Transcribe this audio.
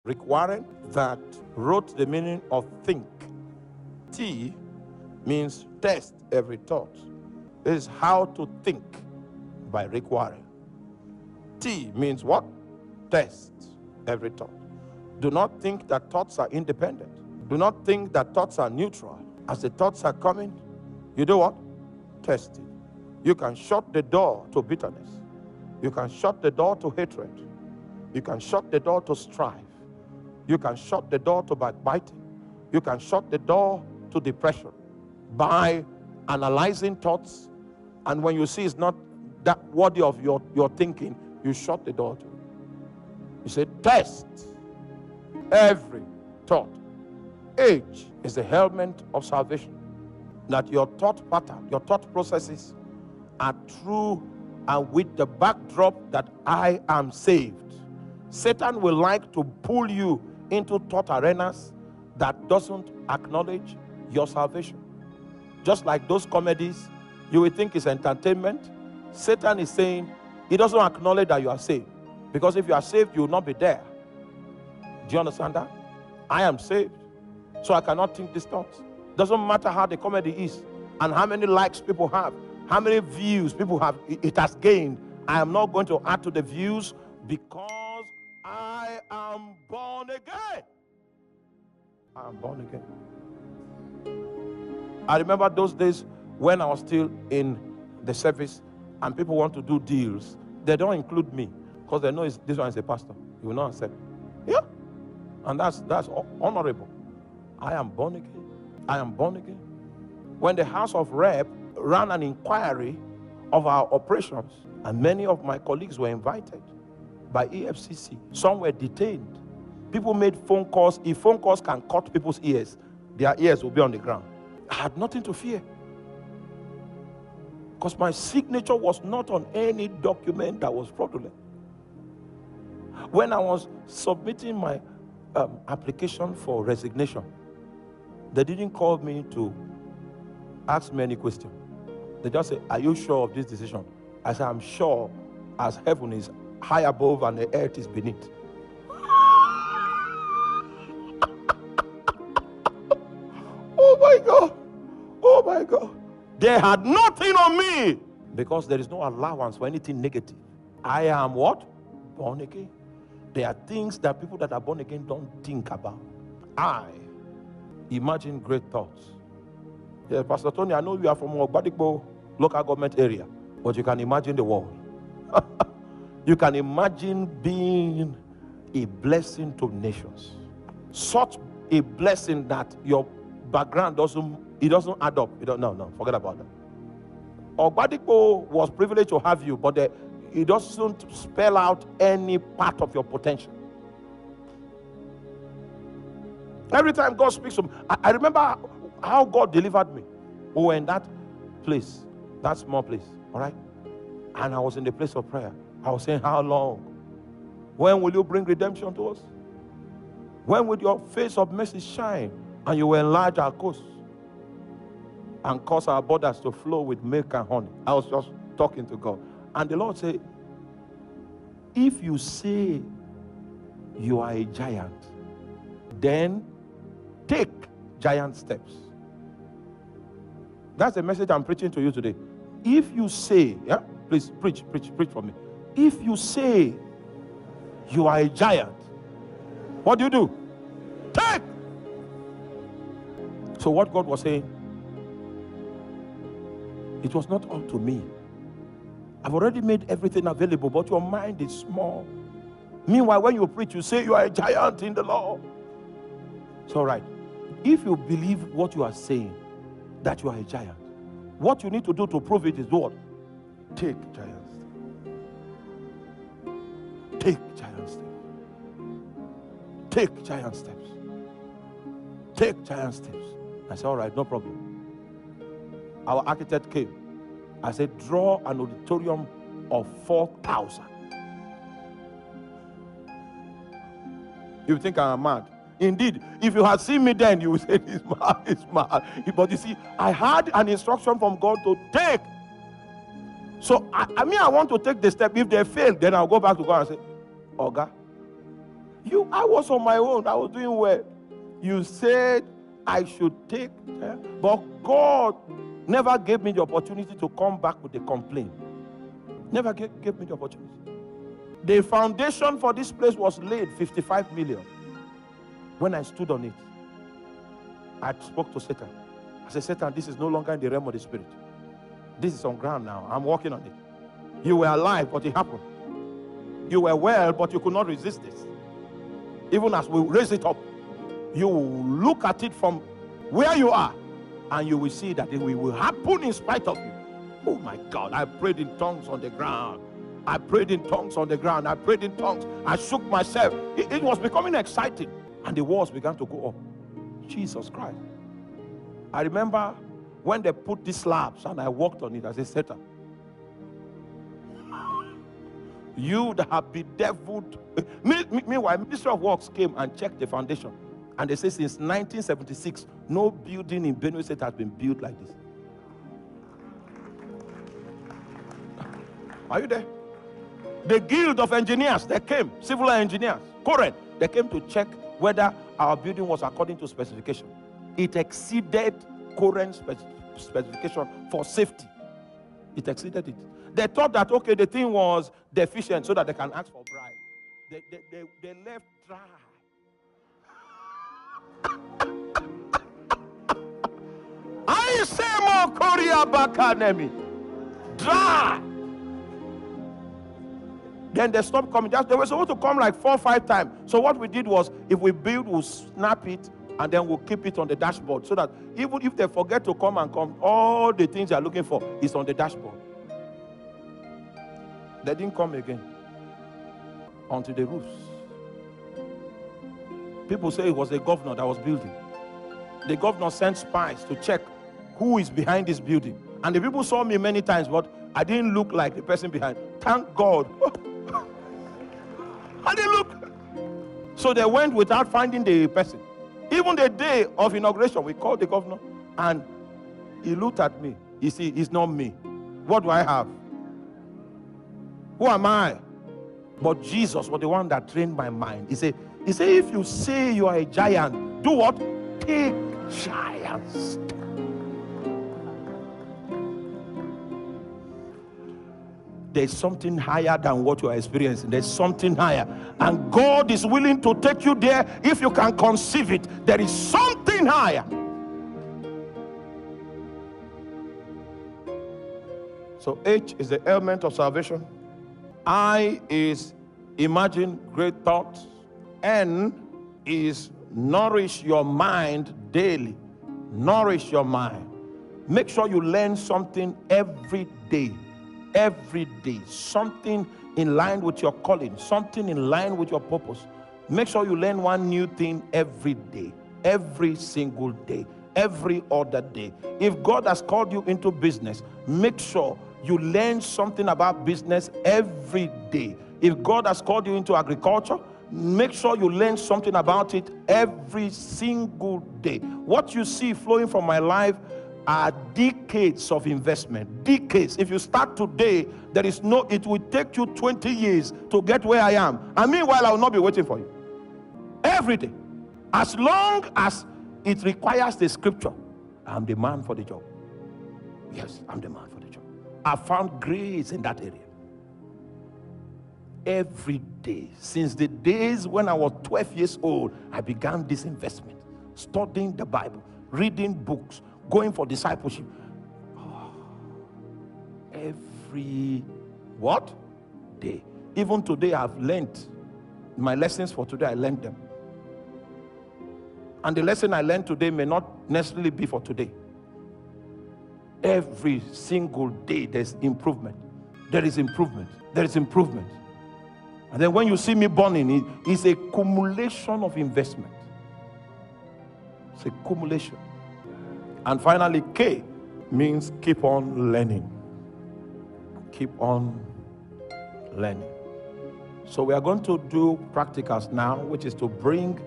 Rick Warren, that wrote the meaning of think. T means test every thought. This is How to Think by Rick Warren. T means what? Test every thought. Do not think that thoughts are independent. Do not think that thoughts are neutral. As the thoughts are coming, you do what? Test it. You can shut the door to bitterness. You can shut the door to hatred. You can shut the door to strife. You can shut the door to backbiting. You can shut the door to depression by analyzing thoughts. And when you see it's not that worthy of your thinking, you shut the door to it. You say, test every thought. Age is the helmet of salvation. That your thought pattern, your thought processes are true and with the backdrop that I am saved. Satan will like to pull you into thought arenas that doesn't acknowledge your salvation. Just like those comedies you will think is entertainment, Satan is saying he doesn't acknowledge that you are saved. Because if you are saved, you will not be there. Do you understand that? I am saved, so I cannot think these thoughts. Doesn't matter how the comedy is and how many likes people have, how many views people have, it has gained. I am not going to add to the views because I am born again. I am born again. I remember those days when I was still in the service and people want to do deals. They don't include me because they know this one is a pastor. You will not accept. Yeah. And that's honorable. I am born again. I am born again. When the House of Rep ran an inquiry of our operations, and many of my colleagues were invited by EFCC, some were detained. People made phone calls. If phone calls can cut people's ears, their ears will be on the ground. I had nothing to fear because my signature was not on any document that was fraudulent. When I was submitting my application for resignation, they didn't call me to ask me any question. They just said, are you sure of this decision? I said, I'm sure, as heaven is high above and the earth is beneath. Oh my God. Oh my God. They had nothing on me because there is no allowance for anything negative. I am what? Born again. There are things that people that are born again don't think about. I imagine great thoughts. Yeah, Pastor Tony, I know you are from Ogbadikpo local government area, but you can imagine the world. You can imagine being a blessing to nations. Such a blessing that your background doesn't add up. No, forget about that. Ogbadikpo was privileged to have you, but it doesn't spell out any part of your potential. Every time God speaks to me, I remember how God delivered me. We were in that place, that small place, all right? And I was in the place of prayer. I was saying, how long? When will you bring redemption to us? When will your face of mercy shine and you will enlarge our coast and cause our borders to flow with milk and honey? I was just talking to God. And the Lord said, if you say you are a giant, then take giant steps. That's the message I'm preaching to you today. If you say, yeah, please preach for me. If you say you are a giant, what do? Take. So what God was saying, it was not up to me. I've already made everything available, but your mind is small. Meanwhile, when you preach, you say you are a giant in the Lord. It's all right. If you believe what you are saying, that you are a giant, what you need to do to prove it is what? Take giant steps. Take giant steps. Take giant steps. Take giant steps. I said, all right, no problem. Our architect came. I said, draw an auditorium of 4,000. You think I'm mad? Indeed, if you had seen me then, you would say, it's mad. But you see, I had an instruction from God to take. So, I want to take the step. If they fail, then I'll go back to God and say, Oga, I was on my own. I was doing well. You said I should take, but God never gave me the opportunity to come back with a complaint. Never gave me the opportunity. The foundation for this place was laid 55 million. When I stood on it, I spoke to Satan. I said, Satan, this is no longer in the realm of the spirit. This is on ground now. I'm working on it. You were alive, but it happened. You were well, but you could not resist this. Even as we raise it up, you will look at it from where you are, and you will see that it will happen in spite of you. Oh my God, I prayed in tongues on the ground. I prayed in tongues on the ground. I prayed in tongues. I shook myself. It was becoming exciting, and the walls began to go up. Jesus Christ. I remember when they put these slabs and I walked on it, I said, Satan, you that have bedeviled. Meanwhile, Ministry of Works came and checked the foundation, and they say since 1976, no building in Benue State has been built like this. Are you there? The Guild of Engineers, they came, civil engineers, current, they came to check whether our building was according to specification. It exceeded current specification for safety. It exceeded it. They thought that, okay, the thing was deficient so that they can ask for bribe. They left dry. I say more Korea Bakanemi. Dry. Then they stopped coming. They were supposed to come like 4 or 5 times. So what we did was, if we build, we'll snap it, and then we'll keep it on the dashboard, so that even if they forget to come, all the things they're looking for is on the dashboard. They didn't come again onto the roofs. People say it was the governor that was building. The governor sent spies to check who is behind this building. And the people saw me many times, but I didn't look like the person behind. Thank God. I didn't look. So they went without finding the person. Even the day of inauguration, we called the governor, and he looked at me. You see, it's not me. What do I have? Who am I? But Jesus was the one that trained my mind. He said, if you say you are a giant, do what? Take giants. There's something higher than what you are experiencing. There's something higher. And God is willing to take you there if you can conceive it. There is something higher. So H is the element of salvation. I is imagine great thoughts. N is nourish your mind daily. Nourish your mind. Make sure you learn something every day. Every day, something in line with your calling, something in line with your purpose. Make sure you learn one new thing every day, every single day, every other day. If God has called you into business, make sure you learn something about business every day. If God has called you into agriculture, make sure you learn something about it every single day. What you see flowing from my life are decades of investment. Decades. If you start today, it will take you 20 years to get where I am. And meanwhile, I will not be waiting for you. Every day. As long as it requires the scripture, I'm the man for the job. Yes, I'm the man for the job. I found grace in that area. Every day. Since the days when I was 12 years old, I began this investment. Studying the Bible, reading books, going for discipleship. Every what? Day. Even today I've learned my lessons for today. I learned them. And the lesson I learned today may not necessarily be for today. Every single day there's improvement. There is improvement. There is improvement. And then when you see me burning, it's a cumulation of investment. It's a cumulation. And finally, K means keep on learning. Keep on learning. So we are going to do practicals now, which is to bring